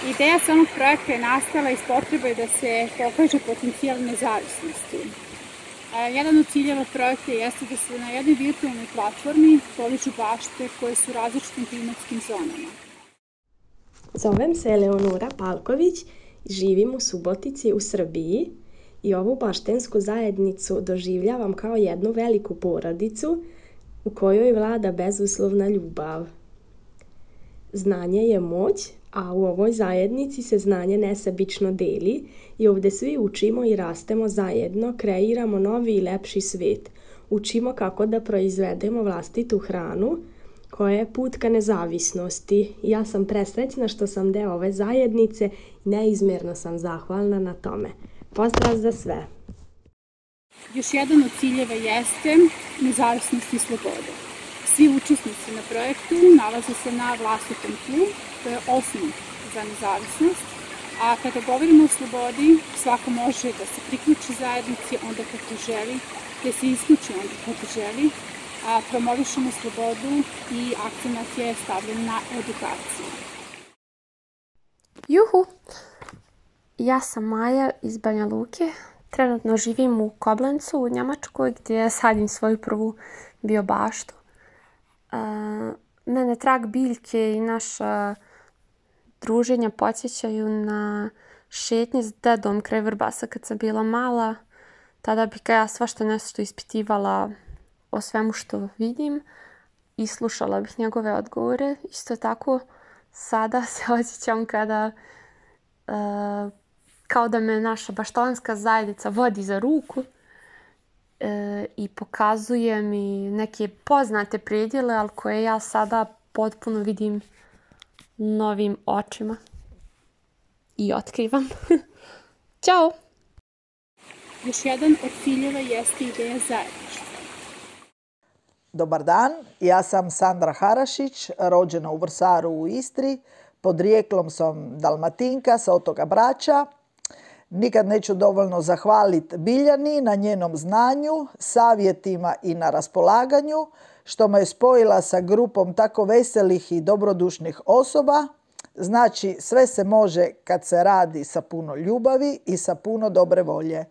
Ideja samog projekta je nastala iz potrebe da se pokaže potencijal nezavisnosti. Jedan od ciljeva projekta jeste da se na jednoj virtualnoj platformi poliču bašte koje su u različitim klimatskim zonama. Zovem se Eleonora Palković, živim u Subotici u Srbiji i ovu baštensku zajednicu doživljavam kao jednu veliku porodicu u kojoj vlada bezuslovna ljubav. Znanje je moć, a u ovoj zajednici se znanje nesebično deli i ovdje svi učimo i rastemo zajedno, kreiramo novi i lepši svet. Učimo kako da proizvedemo vlastitu hranu, koja je put ka nezavisnosti. Ja sam presrećna što sam deo ove zajednice i neizmjerno sam zahvalna na tome. Pozdrav za sve! Još jedan od ciljeva jeste nezavisnost i sloboda. Svi učesnici na projektu nalaze se na vlastitom tlu, to je osnov za nezavisnost, a kada govorimo o slobodi, svako može da se priključi zajednici onda kako želi, da se isključi onda kako želi, a promovišemo slobodu i akcenat je stavljen na edukaciju. Juhu! Ja sam Maja iz Banja Luke. Trenutno živim u Koblencu u Njemačkoj gdje sadim svoju prvu biobaštu. Mene trag biljke i naša druženja podsjećaju na šetnje s dedom kraj Vrbasa kad sam bila mala. Tada bih ja svašta nešto ispitivala o svemu što vidim i slušala bih njegove odgovore. Isto tako sada se osjećam kada kao da me naša baštalanska zajednica vodi za ruku i pokazuje mi neke poznate predjele, ali koje ja sada potpuno vidim novim očima i otkrivam. Ćao! Još jedan od ciljeva jeste ideja zajedništva. Dobar dan, ja sam Sandra Harašić, rođena u Vrsaru u Istri. Podrijeklom sam Dalmatinka sa otoka Brača. Nikad neću dovoljno zahvaliti Biljani na njenom znanju, savjetima i na raspolaganju, što me je spojila sa grupom tako veselih i dobrodušnih osoba. Znači, sve se može kad se radi sa puno ljubavi i sa puno dobre volje.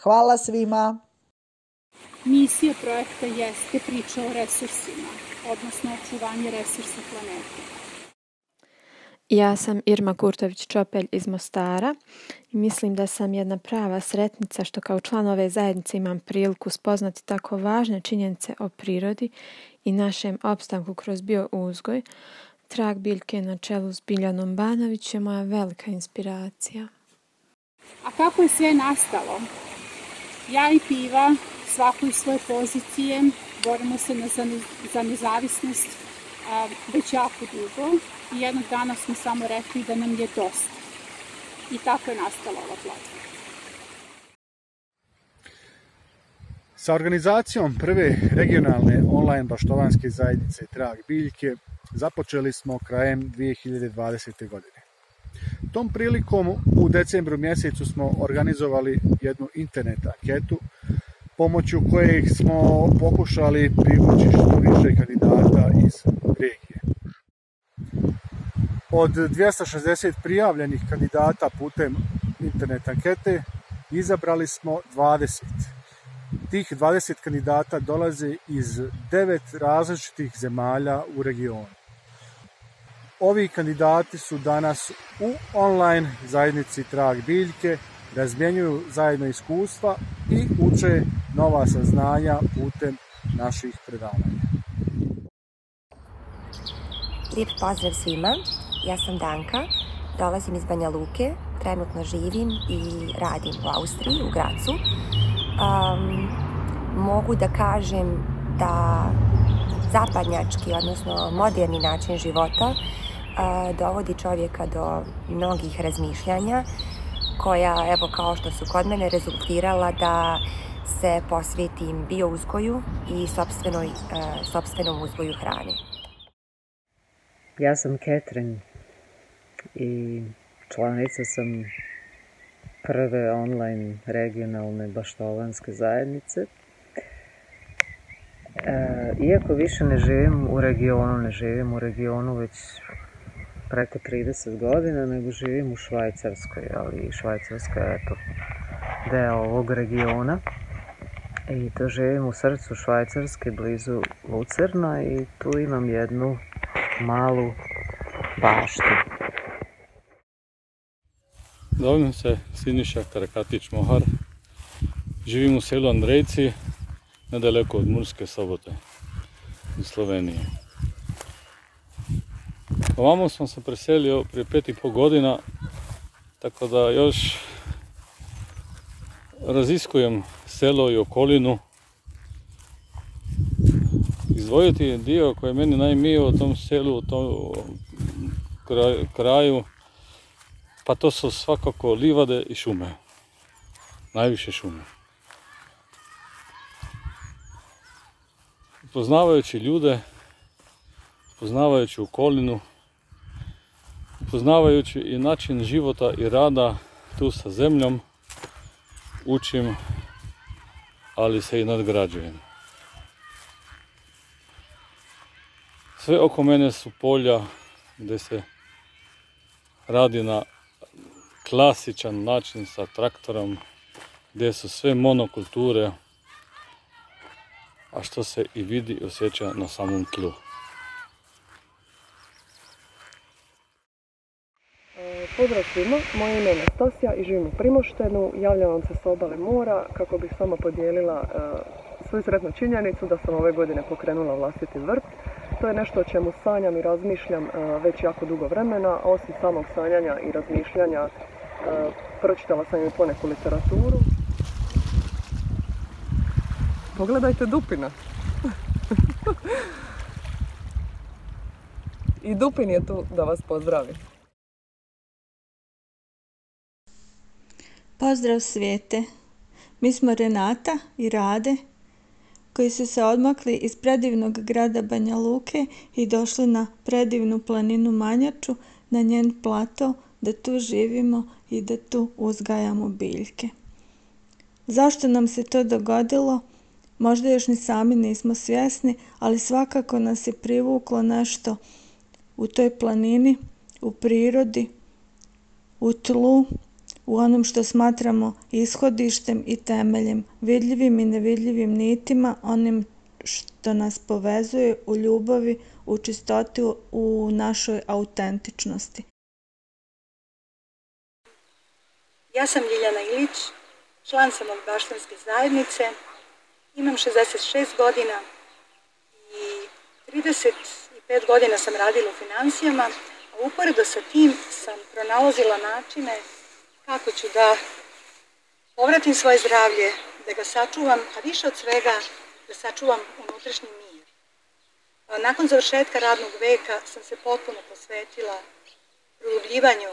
Hvala svima! Misija projekta jeste priča o resursima, odnosno očuvanje resursa planete. Ja sam Irma Kurtović-Čopelj iz Mostara i mislim da sam jedna prava sretnica što kao član ove zajednice imam priliku spoznati tako važne činjenice o prirodi i našem opstanku kroz biouzgoj. Trag biljke na čelu s Biljanom Banović je moja velika inspiracija. A kako je sve nastalo? Ja i Piva, svako iz svoje pozicije, borimo se za nezavisnost već jako dugo i jednog dana smo samo rekli da nam je dosta. I tako je nastala ova platforma. Sa organizacijom prve regionalne online baštovanske zajednice Trag biljke započeli smo krajem 2020. godine. Tom prilikom u decembru mjesecu smo organizovali jednu internet anketu pomoću kojeg smo pokušali privući što više kandidata iz regije. Od 260 prijavljenih kandidata putem internet ankete izabrali smo 20. Tih 20 kandidata dolaze iz 9 različitih zemalja u regionu. Ovi kandidati su danas u online zajednici Trag biljke, razmjenjuju zajedno iskustva i uče nova saznanja putem naših predavanja. Lijep pozdrav svima, ja sam Danka, dolazim iz Banja Luke, trenutno živim i radim u Austriji, u Gracu. Mogu da kažem da zapadnjački, odnosno moderni način života dovodi čovjeka do mnogih razmišljanja koja, evo kao što su kod mene, rezultirala da se posvetim biouzgoju i sopstvenom uzgoju hrane. Ja sam Catherine i članica sam prve online regionalne baštovanske zajednice. Iako više ne živim u regionu već preko 30 godina, nego živim u Švajcarskoj, ali Švajcarska je eto deo ovog regiona. I to živim u srcu Švajcarske, blizu Lucerna, i tu imam jednu malu baštu. Zovem se Siniša Karakatić-Mohar. Živim u selu Andrejci, nedaleko od Murske Sobote iz Slovenije. Ovamo sam se preselio prije 5,5 godina, tako da još raziskujem selo i okolinu. Izdvojiti dio koji je meni najmiliji u tom selu, u tom kraju, pa to su svakako livade i šume. Najviše šume. Upoznavajući ljude, upoznavajući okolinu, upoznavajući i način života i rada tu sa zemljom, učim, ali se i nadgrađujem. Sve oko mene su polja gdje se radi na klasičan način sa traktorom, gdje su sve monokulture, a što se i vidi i osjeća na samom tlu. Pozdrav svima, moje ime je Nastasija i živim u Primoštenu. Javljam vam se s obale mora kako bih s vama podijelila svoju sretnu činjenicu da sam ove godine pokrenula vlastiti vrt. To je nešto o čemu sanjam i razmišljam već jako dugo vremena, a osim samog sanjanja i razmišljanja pročitala sam i poneku literaturu. Pogledajte Dupina! I Dupin je tu da vas pozdravi. Pozdrav svijete! Mi smo Renata i Rade, koji su se odmakli iz predivnog grada Banja Luke i došli na predivnu planinu Manjaču, na njen plato, da tu živimo i da tu uzgajamo biljke. Zašto nam se to dogodilo? Možda još ni sami nismo svjesni, ali svakako nas je privuklo nešto u toj planini, u prirodi, u tlu, u onom što smatramo ishodištem i temeljem, vidljivim i nevidljivim nitima, onim što nas povezuje u ljubavi, u čistoti, u našoj autentičnosti. Ja sam Ljiljana Ilić, član sam baštanske zajednice, imam 66 godina i 35 godina sam radila u financijama, a uporedo sa tim sam pronalazila načine kako ću da povratim svoje zdravlje, da ga sačuvam, a više od svega da sačuvam unutrašnji mir. Nakon završetka radnog veka sam se potpuno posvetila produbljivanju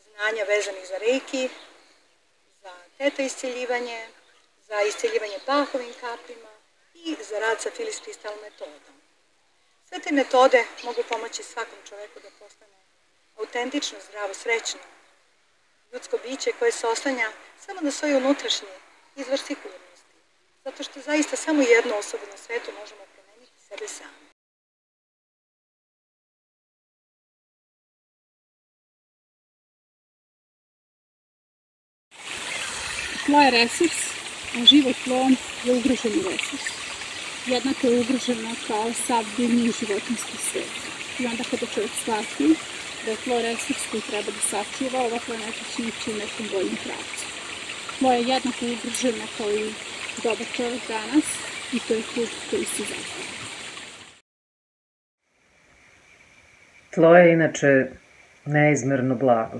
znanja vezanih za reiki, za teta isceljivanje, za isceljivanje Bachovim kapima i za rad sa Phyllis Crystal metodom. Sve te metode mogu pomoći svakom čoveku da postane autentično, zdravo, srećno ljudsko biće koje se oslanja samo na svoj unutrašnji izvor sigurnosti. Zato što zaista samo jednu osobu na svetu možemo promeniti sebe sami. Tlo je resurs, a živo tlo je ugroženi resurs. Jednako je ugroženo kao sav biljni i životinjski svijet. I onda kada čovjek shvati da je tlo resurs koji treba da sačuva, ova planeta će ići u nekom boljim pravcu. Tlo je jednako ugroženo kao i dobar čovjek danas i to je put koji se zatvara. Tlo je inače neizmerno blago.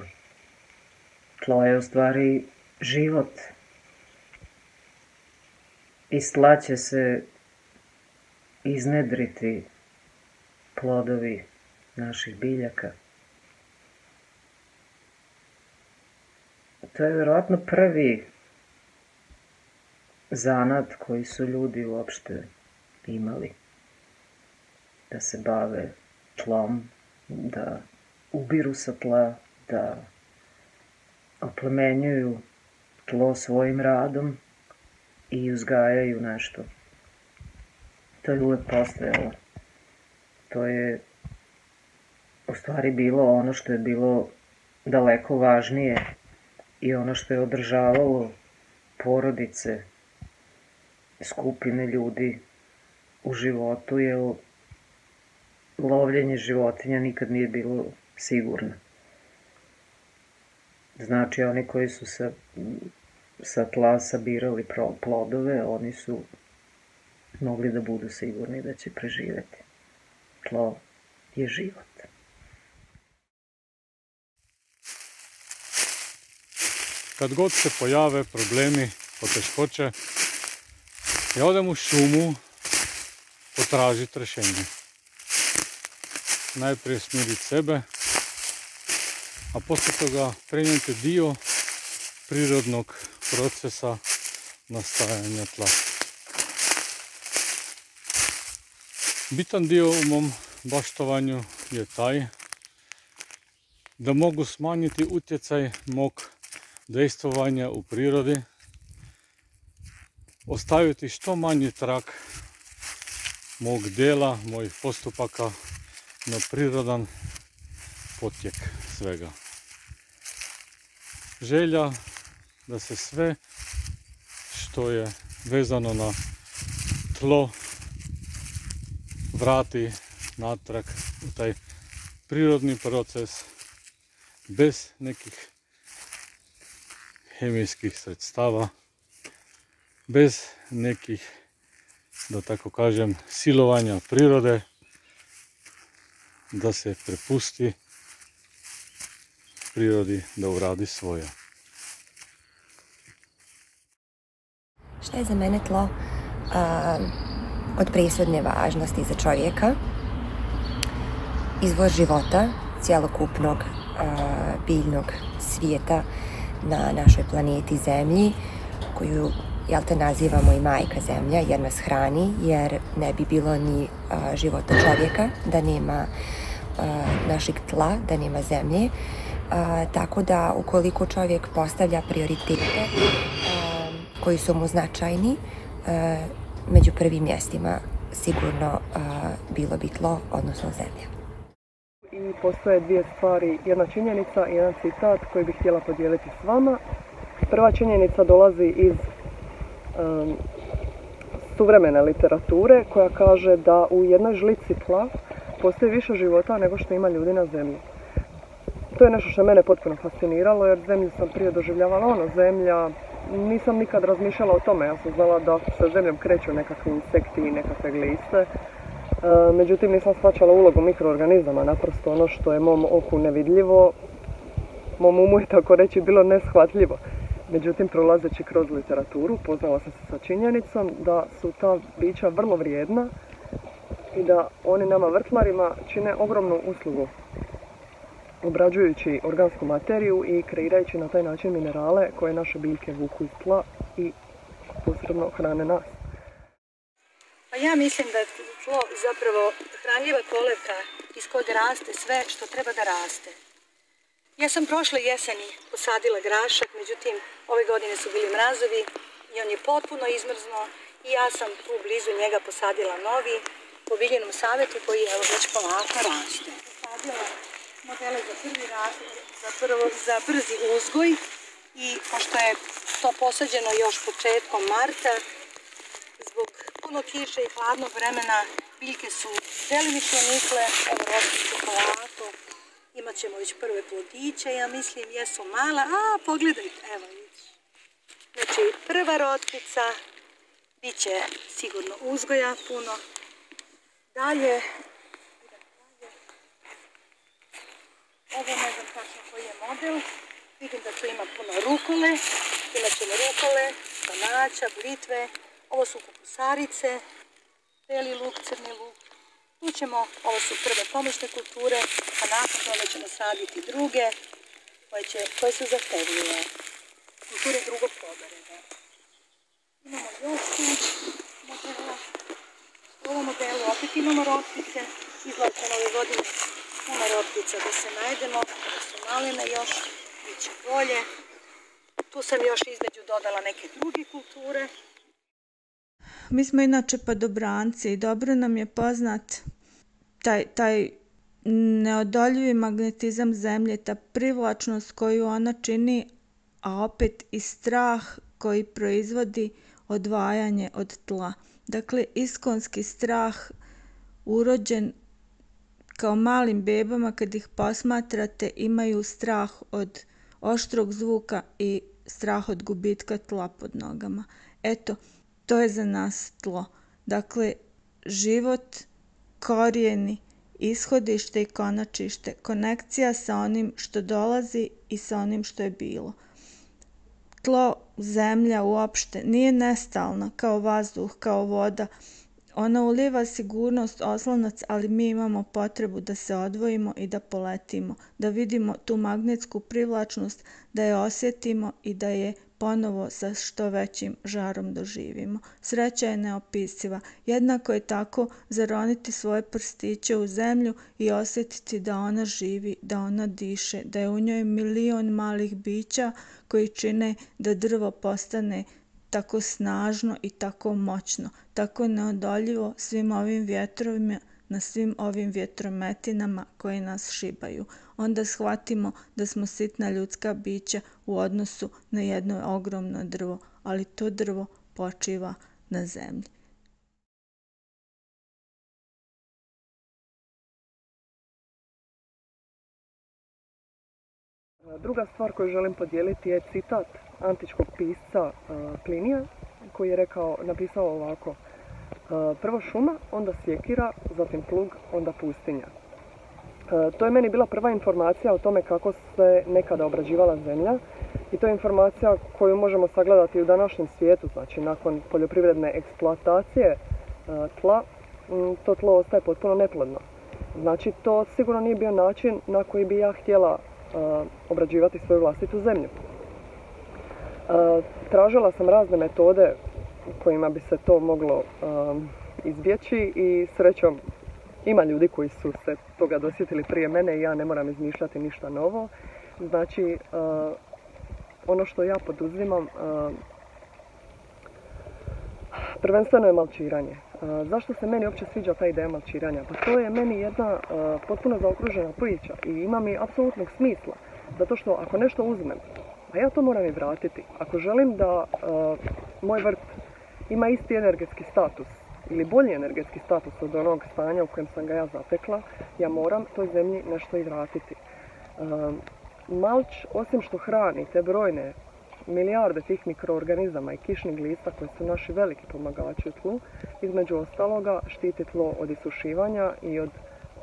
Tlo je u stvari život. Iz tla će se iznedriti plodovi naših biljaka. To je vjerojatno prvi zanat koji su ljudi uopšte imali. Da se bave tlom, da ubiru sa tla, da oplemenjuju tlo svojim radom i uzgajaju nešto. To je uvek postojalo. To je u stvari bilo ono što je bilo daleko važnije i ono što je održavalo porodice, skupine ljudi u životu, jer lovljenje životinja nikad nije bilo sigurno. Znači, oni koji su sa tla sabirali plodove, oni su mogli da budu sigurni da će preživeti. Tlo je život. Kad god se pojave problemi, poteškoće, ja odem u šumu potražiti rješenje. Najprije smiriti sebe, a poslije toga prenijeti dio prirodnog procesa nastajanja tla. Bitan dio u mom baštovanju je taj da mogu smanjiti utjecaj mog dejstvovanja u prirodi, ostaviti što manji trag mog djela, mojih postupaka na prirodan potjek svega. Želja da se sve što je vezano na tlo vrati natrag u taj prirodni proces bez nekih hemijskih sredstava, bez nekih, da tako kažem, silovanja prirode, da se prepusti prirodi da uradi svoje. Šta je za mene tlo od presudne važnosti za čovjeka? Izvor života cjelokupnog biljnog svijeta na našoj planeti Zemlji, koju nazivamo i majka Zemlja, jer nas hrani, jer ne bi bilo ni života čovjeka da nema našeg tla, da nema zemlje. Tako da ukoliko čovjek postavlja prioritete koji su mu značajni, među prvim mjestima sigurno bilo bi tlo, odnosno zemlja. I postoje dvije stvari, jedna činjenica i jedan citat koji bih htjela podijeliti s vama. Prva činjenica dolazi iz suvremene literature koja kaže da u jednoj žlici tla postoji više života nego što ima ljudi na zemlji. To je nešto što je mene potpuno fasciniralo, jer zemlju sam prije doživljavala zemlja, nisam nikad razmišljala o tome, ja sam znala da se zemljom kreću nekakvi insekti i nekakve gliste. Međutim, nisam shvaćala ulogu mikroorganizama, naprosto ono što je mom oku nevidljivo, mom umu je tako reći bilo neshvatljivo. Međutim, prolazeći kroz literaturu, poznala sam se sa činjenicom da su ta bića vrlo vrijedna i da oni nama vrtlarima čine ogromnu uslugu, obrađujući organsku materiju i kreirajući na taj način minerale koje naše biljke vuku iz tla i posebno hrane nas. Pa ja mislim da je tlo zapravo hranljiva kolevka iz kojeg raste sve što treba da raste. Ja sam prošle jeseni posadila grašak, međutim ove godine su bili mrazovi i on je potpuno izmrznuo i ja sam tu blizu njega posadila novi po biljenom savjetu koji evo već polako raste. Posadila modele za brzi uzgoj i pošto je to posađeno još početkom marta, zbog puno kiše i hladnog vremena biljke su delimično nikle, evo roste su polako, imat ćemo već prve plodiće, ja mislim jesu mala, pogledajte, evo vidiš. Znači prva rotkica, bit će sigurno uzgoja puno. Dalje, ovo ne znam tačno koji je model, vidim da tu ima puno rukole, imat ćemo rukole, spanača, blitve, ovo su kupusarice, beli luk, crni luk. Tu ćemo, ovo su prve pomoćne kulture, a nakon toga ćemo saditi druge koje su zahtevljive. Kulture drugog plodorea. Imamo još tu modela. U ovom modelu opet imamo rotkice. Izlačeno ove godine puno rotkica da se najedemo, da su malene još, bit će bolje. Tu sam još između dodala neke druge kulture. Mi smo inače padobranci i dobro nam je poznat taj neodoljivi magnetizam zemlje, ta privlačnost koju ona čini, a opet i strah koji proizvodi odvajanje od tla. Dakle, iskonski strah urođen kao malim bebama, kad ih posmatrate, imaju strah od oštrog zvuka i strah od gubitka tla pod nogama. Eto, to je za nas tlo. Dakle, život, korijeni, ishodište i konačište, konekcija sa onim što dolazi i sa onim što je bilo. Tlo, zemlja uopšte nije nestalna kao vazduh, kao voda. Ona uliva sigurnost, oslonac, ali mi imamo potrebu da se odvojimo i da poletimo, da vidimo tu magnetsku privlačnost, da je osjetimo i da je ponovo sa što većim žarom doživimo. Sreća je neopisiva. Jednako je tako zaroniti svoje prstiće u zemlju i osjetiti da ona živi, da ona diše, da je u njoj milion malih bića koji čine da drvo postane tako snažno i tako moćno, tako neodoljivo svim ovim vjetrovima, na svim ovim vjetrometinama koje nas šibaju. Onda shvatimo da smo sitna ljudska bića u odnosu na jedno ogromno drvo, ali to drvo počiva na zemlji. Druga stvar koju želim podijeliti je citat antičkog pisca Plinija, koji je napisao ovako: prvo šuma, onda sjekira, zatim plug, onda pustinja. To je meni bila prva informacija o tome kako se nekada obrađivala zemlja i to je informacija koju možemo sagledati u današnjem svijetu. Znači, nakon poljoprivredne eksploatacije tla, to tlo ostaje potpuno neplodno. Znači, to sigurno nije bio način na koji bi ja htjela obrađivati svoju vlastitu zemlju. Tražila sam razne metode kojima bi se to moglo izbjeći i srećom ima ljudi koji su se toga dosjetili prije mene i ja ne moram izmišljati ništa novo. Znači, ono što ja poduzimam prvenstveno je malčiranje. Zašto se meni uopće sviđa ta ideja malčiranja? Pa to je meni jedna potpuno zaokružena priča i ima mi apsolutnog smisla. Zato što ako nešto uzmem, a ja to moram i vratiti. Ako želim da moj vrt ima isti energetski status ili bolji energetski status od onog stanja u kojem sam ga ja zatekla, ja moram toj zemlji nešto i vratiti. Malč, osim što hrani te brojne milijarde tih mikroorganizama i kišnih glista koji su naši veliki pomagači u tlu, između ostaloga štiti tlo od isušivanja i od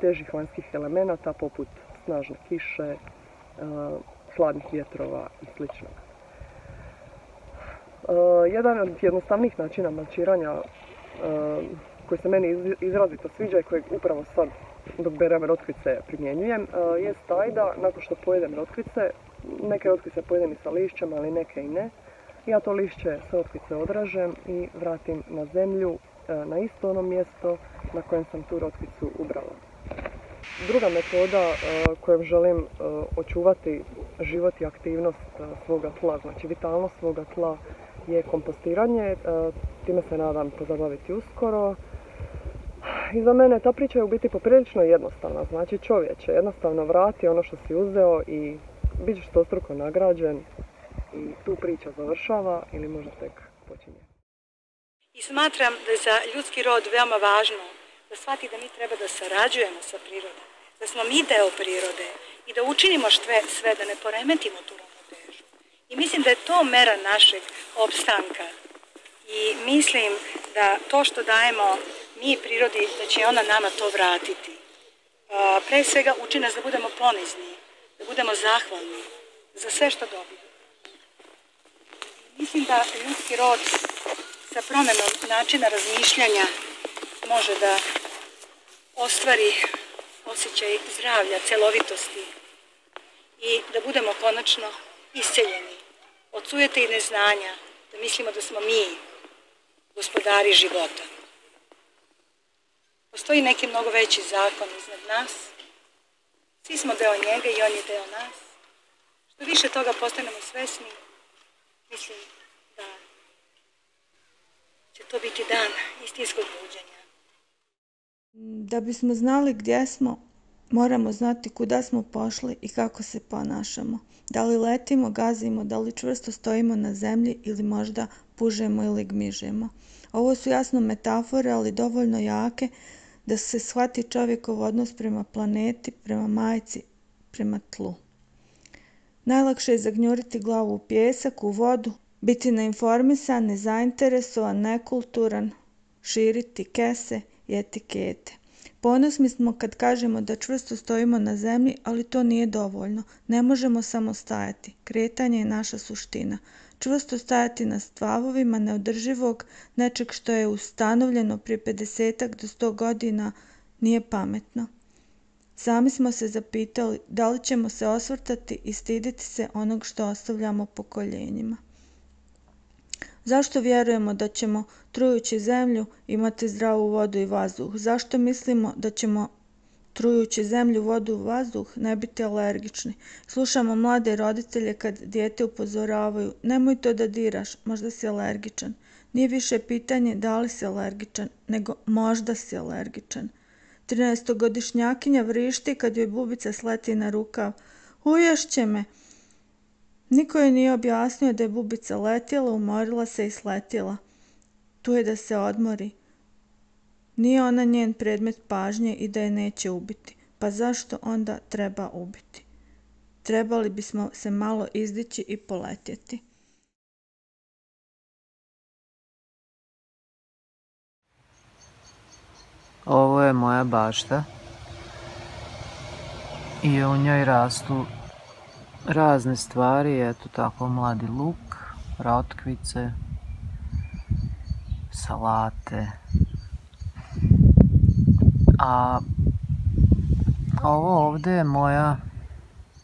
težih vanjskih elemenata poput snažne kiše, hladnih vjetrova i sl. Jedan od jednostavnijih načina malčiranja koji se meni izrazito sviđa i kojeg upravo sad dok berem rotkvice primjenjujem, je taj da nakon što pojedem rotkvice, neke rotkvice pojedem i sa lišćem, ali neke i ne, ja to lišće sa rotkvice odražem i vratim na zemlju na isto ono mjesto na kojem sam tu rotkvicu ubrala. Druga metoda kojom želim očuvati život i aktivnost svoga tla, znači vitalnost svoga tla, je kompostiranje. Time se nadam pozabaviti uskoro. I za mene ta priča je u biti poprilično jednostavna. Znači, čovječe, jednostavno vrati ono što si uzeo i bit ćeš stostruko nagrađen i tu priča završava ili možda tek počinje. I smatram da je za ljudski rod veoma važno da shvati da mi treba da sarađujemo sa prirodom, da smo mi deo prirode i da učinimo sve da ne poremetimo tu ravnotežu. I mislim da je to mera našeg opstanka. I mislim da to što dajemo mi prirodi, da će ona nama to vratiti. Pre svega uči nas da budemo ponizni, da budemo zahvalni za sve što dobijemo. Mislim da ljudski rod sa promjenom načina razmišljanja može da ostvari osjećaj zdravlja, celovitosti i da budemo konačno isceljeni od sujete i neznanja, da mislimo da smo mi gospodari života. Postoji neki mnogo veći zakon iznad nas. Svi smo deo njega i on je deo nas. Što više toga postanemo svesni, mislim da će to biti dan istinskog buđenja. Da bismo znali gdje smo, Moramo znati kuda smo pošli i kako se ponašamo. Da li letimo, gazimo, da li čvrsto stojimo na zemlji ili možda pužemo ili gmižemo. Ovo su jasno metafore, ali dovoljno jake da se shvati čovjekov odnos prema planeti, prema majci, prema tlu. Najlakše je zagnjuriti glavu u pijesak, u vodu, biti neinformisan, nezainteresovan, nekulturan, širiti kese i etikete. Ponosni smo kad kažemo da čvrsto stojimo na zemlji, ali to nije dovoljno. Ne možemo samo stajati. Kretanje je naša suština. Čvrsto stajati na stavovima neodrživog, nečeg što je ustanovljeno prije 50 do 100 godina, nije pametno. Sami smo se zapitali da li ćemo se osvrtati i stiditi se onog što ostavljamo pokoljenjima. Zašto vjerujemo da ćemo, trujući zemlju, imati zdravu vodu i vazduh? Zašto mislimo da ćemo, trujući zemlju, vodu i vazduh, ne biti alergični? Slušamo mlade roditelje kad dijete upozoravaju: nemoj to da diraš, možda si alergičan. Nije više pitanje da li si alergičan, nego možda si alergičan. 13-godišnjakinja vrišti kad joj bubica sleti na rukav: uješće me! Niko joj nije objasnio da je bubica letjela, umorila se i sletjela. Tu je da se odmori. Nije ona njen predmet pažnje i da je neće ubiti. Pa zašto onda treba ubiti? Trebali bismo se malo izdići i poletjeti. Ovo je moja bašta i u njoj rastu razne stvari, eto tako mladi luk, rotkvice, salate. A ovo ovdje je moja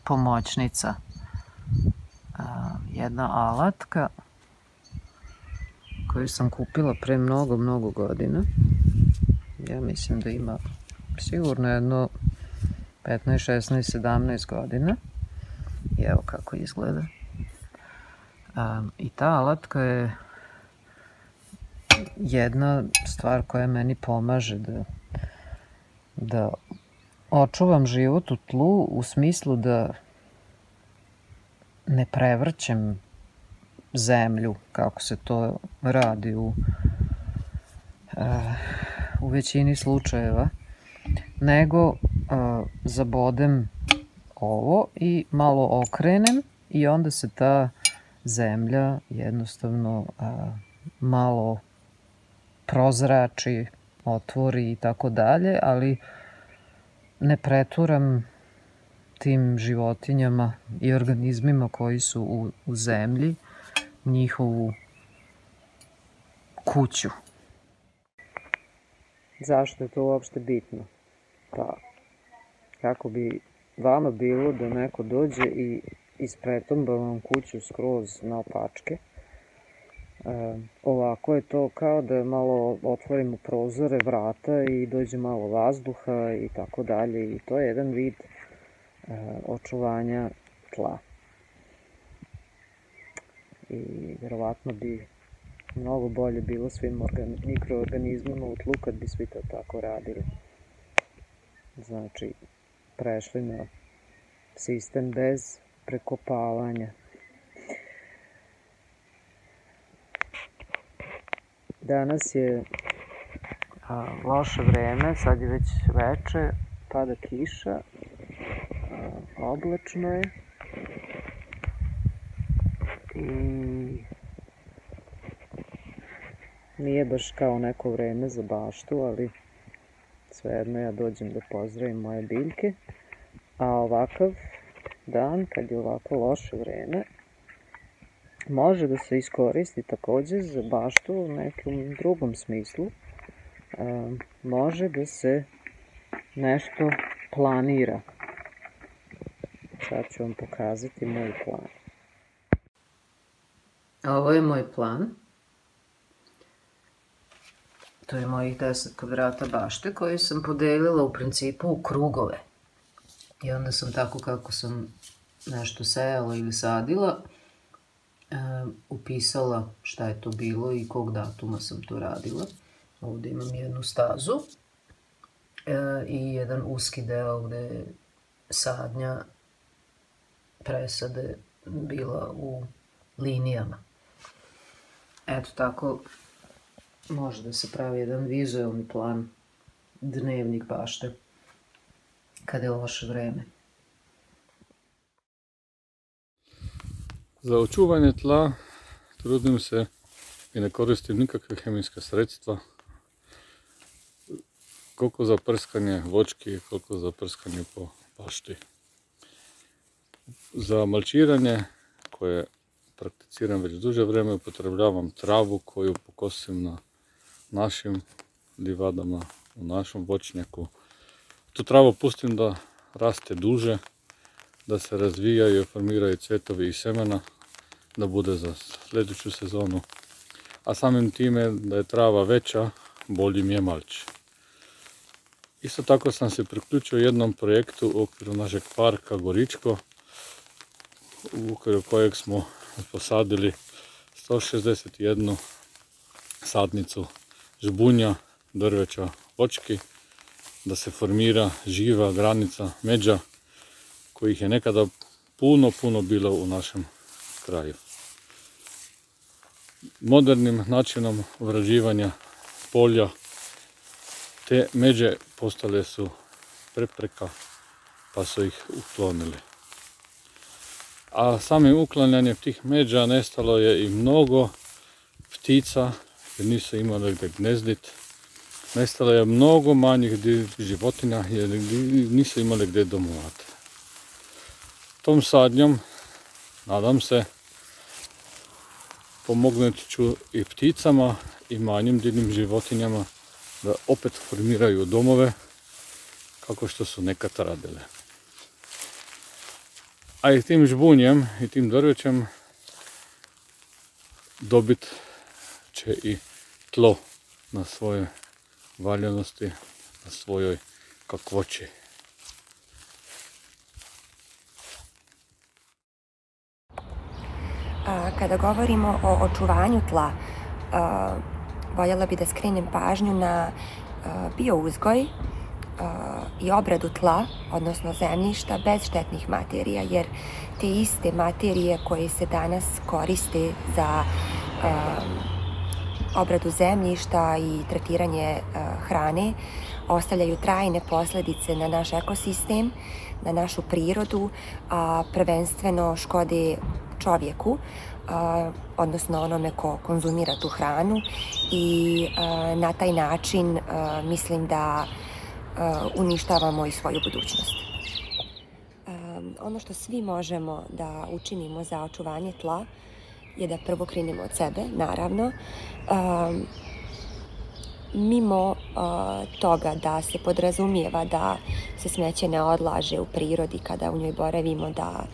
pomoćnica, jedna alatka koju sam kupila pre mnogo godina. Ja mislim da ima sigurno jedno 15, 16, 17 godina. I evo kako izgleda. I ta alatka je jedna stvar koja meni pomaže da očuvam život u tlu, u smislu da ne prevrćem zemlju kako se to radi u većini slučajeva, nego zabodem ovo i malo okrenem i onda se ta zemlja jednostavno malo prozrači, otvori i tako dalje, ali ne preturam tim životinjama i organizmima koji su u zemlji njihovu kuću. Zašto je to uopšte bitno? Pa, kako bi vama bilo da neko dođe i ispretomba vam kuću skroz naopačke. Ovako je to kao da malo otvorimo prozore, vrata i dođe malo vazduha i tako dalje. I to je jedan vid očuvanja tla. I vjerovatno bi mnogo bolje bilo svim mikroorganizmima u tlu kad bi svi to tako radili. Znači, prešli na sistem bez prekopavanja. Danas je loše vreme, sad je već veče, pada kiša, oblačno je i nije baš kao neko vreme za baštu, ali svejedno ja dođem da pozdravim moje biljke. A ovakav dan, kad je ovako loše vreme, može da se iskoristi također za baštu u nekom drugom smislu. Može da se nešto planira. Sad ću vam pokazati moj plan. Ovo je moj plan. To je mojih 10 kvadrata bašte koje sam podelila u principu u krugove. I onda sam tako kako sam nešto sejala ili sadila, upisala šta je to bilo i kog datuma sam to radila. Ovdje imam jednu stazu i jedan uski deo gde je sadnja presade bila u linijama. Eto tako može da se pravi jedan vizualni plan, dnevnik bašte, kada je loše vreme. Za očuvanje tla trudim se i ne koristim nikakve hemijska sredstva, koliko za prskanje voćki, koliko za prskanje po bašti. Za malčiranje, koje prakticiram već duže vreme, upotrebljavam travu koju pokosim na našim livadama, u našem voćnjaku. Tu travu pustim da raste duže, da se razvijaju i formiraju cvjetovi i semena, da bude za sljedeću sezonu. A samim time da je trava veća, bolji mi je malč. Isto tako sam se priključio jednom projektu u okviru našeg parka Goričko, u okviru kojeg smo posadili 161 sadnicu žbunja, drveća, voćki, da se formira živa granica međa kojih je nekada puno bilo u našem kraju. Modernim načinom obrađivanja polja te međe postale su prepreka, pa su ih uklonili. A samim uklanjanjem tih međa nestalo je i mnogo ptica jer nisu imali gdje gnezdit. Nestalo je mnogo manjih životinja jer nisu imali gdje domovati. Tom sadnjom, nadam se, pomognut ću i pticama i manjim divnim životinjama da opet formiraju domove kako što su nekad radile. A i tim žbunjem i tim drvećem dobit će i tlo na svoje valjanosti, na svojoj kakvoći. Kada govorimo o očuvanju tla, voljela bi da skrenem pažnju na biouzgoj i obradu tla, odnosno zemljišta, bez štetnih materija, jer te iste materije koje se danas koriste za obradu zemljišta i tretiranje hrane ostavljaju trajne posljedice na naš ekosistem, na našu prirodu, a prvenstveno škode čovjeku, odnosno onome ko konzumira tu hranu i na taj način mislim da uništavamo i svoju budućnost. Ono što svi možemo da učinimo za očuvanje tla je da prvo krenemo od sebe, naravno. Mimo toga da se podrazumijeva da se smeće ne odlaže u prirodi kada u njoj boravimo, da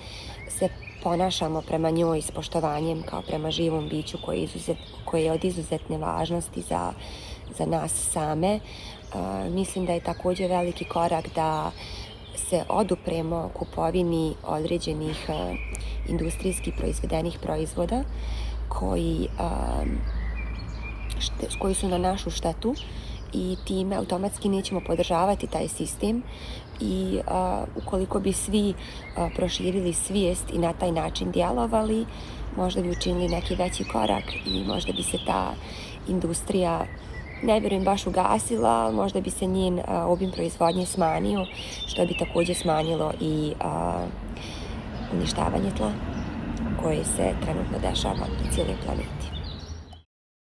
se ponašamo prema njoj s poštovanjem kao prema živom biću koje je od izuzetne važnosti za nas same. Mislim da je također veliki korak da se odupremo kupovini određenih industrijski proizvedenih proizvoda koji su na našu štetu i time automatski nećemo podržavati taj sistem i ukoliko bi svi proširili svijest i na taj način djelovali, možda bi učinili neki veći korak i možda bi se ta industrija, ne vjerujem, baš ugasila, možda bi se njen obim proizvodnje smanjio, što bi također smanjilo i uništavanje tla koje se trenutno dešava na cijeloj planeti.